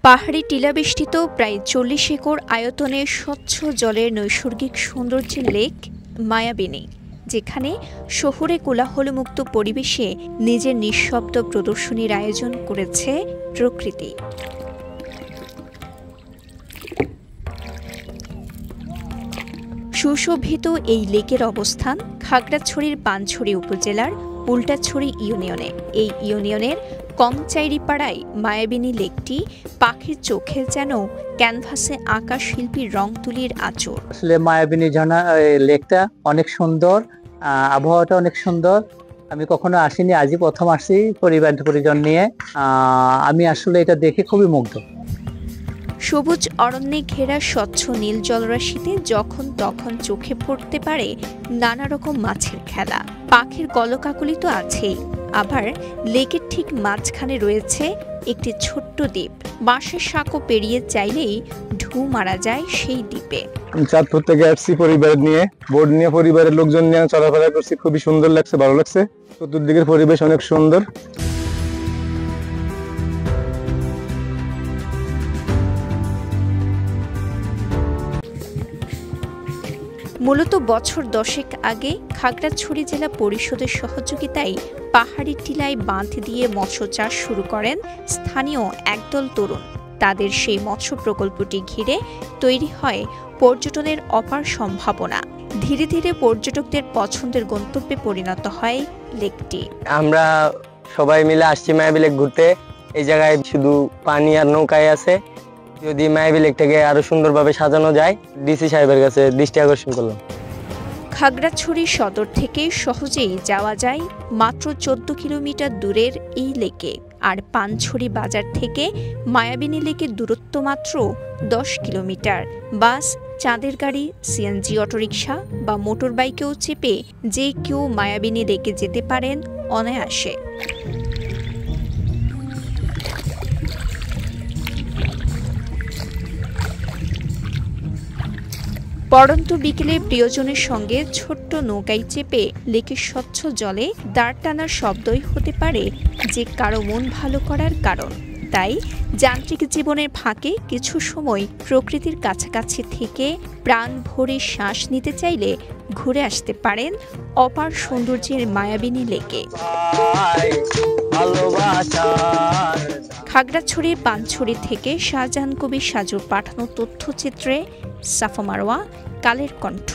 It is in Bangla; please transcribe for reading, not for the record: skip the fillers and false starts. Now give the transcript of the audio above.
পাহাড়ি টিলাবেষ্টিত প্রায় ৪০ একর আয়তনের স্বচ্ছ জলের নৈসর্গিক সৌন্দর্যের লেক মায়াবিনী, যেখানে শহুরে কোলাহলমুক্ত পরিবেশে নিজের নিঃশব্দ প্রদর্শনীর আয়োজন করেছে প্রকৃতি। সুশোভিত এই লেকের অবস্থান খাগড়াছড়ির পানছড়ি উপজেলার উল্টাছড়ি ইউনিয়নে। এই ইউনিয়নের কংচাইরিপাড়ায় মায়াবিনী লেকটি পাখির চোখে যেন ক্যানভাসে আঁকা শিল্পীর রং তুলির আঁচড়। আসলে মায়াবিনী ঝর্ণা লেকটা অনেক সুন্দর, আবহাওয়াটা অনেক সুন্দর। আমি কখনো আসিনি, আজই প্রথম আসছি পরিজন নিয়ে। আমি আসলে এটা দেখে খুবই মুগ্ধ। সবুজ অরণ্যে ঘেরা স্বচ্ছ নীল জলরাশিতে যখন তখন চোখে পড়তে পারে নানা রকম মাছের খেলা। পাখির কলকাকলি তো আছেই, আবার লেকের ঠিক মাঝখানে রয়েছে একটি ছোট্ট দ্বীপ। বাঁশের সাঁকো পেরিয়ে চাইলেই ঢু মারা যায় সেই দ্বীপে। চাঁদপুর থেকে আসছি পরিবার নিয়ে, বোর্ড নিয়ে, পরিবারের লোকজন নিয়ে চলাফেরা করছি। খুবই সুন্দর লাগছে, ভালো লাগছে। চতুর্দিকের পরিবেশ অনেক সুন্দর। মূলত বছর 10 আগে খাগড়াছড়ি জেলা পরিষদের সহযোগিতায় পাহাড়ি টিলায় বাঁধ দিয়ে মৎস্য চাষ শুরু করেন স্থানীয় একদল তরুণ। তাদের সেই মৎস্য প্রকল্পটি ঘিরে তৈরি হয় পর্যটনের অপার সম্ভাবনা। ধীরে ধীরে পর্যটকদের পছন্দের গন্তব্যে পরিণত হয় লেকটি। আমরা সবাই মিলে আসছি মায়াবী লেক ঘুরতে। এই জায়গায় শুধু পানি আর নৌকায় আছে। যদি মায়াবী লেকটাকে আরো সুন্দরভাবে সাজানো যায়, ডিসি সাহেবের কাছে দৃষ্টি আকর্ষণ করলাম। খাগড়াছড়ি সদর থেকে সহজেই যাওয়া যায় মাত্র 14 কিলোমিটার দূরের এই লেকে। আর পানছড়ি বাজার থেকে মায়াবিনী লেকের দূরত্ব মাত্র 10 কিলোমিটার। বাস, চাঁদের গাড়ি, সিএনজি অটোরিকশা বা মোটর বাইকেও চেপে যে কেউ মায়াবিনী লেকে যেতে পারেন অনায়াসে। পড়ন্ত বিকেলে প্রিয়জনের সঙ্গে ছোট্ট নৌকায় চেপে লেকের স্বচ্ছ জলে দাঁড় টানার শব্দই হতে পারে যে কারো মন ভালো করার কারণ। তাই যান্ত্রিক জীবনের ফাঁকে কিছু সময় প্রকৃতির কাছাকাছি থেকে প্রাণ ভরে শ্বাস নিতে চাইলে ঘুরে আসতে পারেন অপার সৌন্দর্যের মায়াবিনী লেকে। খাগড়াছড়ির পানছড়ি থেকে শাহজাহান কবির সাজুর পাঠানো তথ্যচিত্রে সাফা মারওয়া, কালের কণ্ঠ।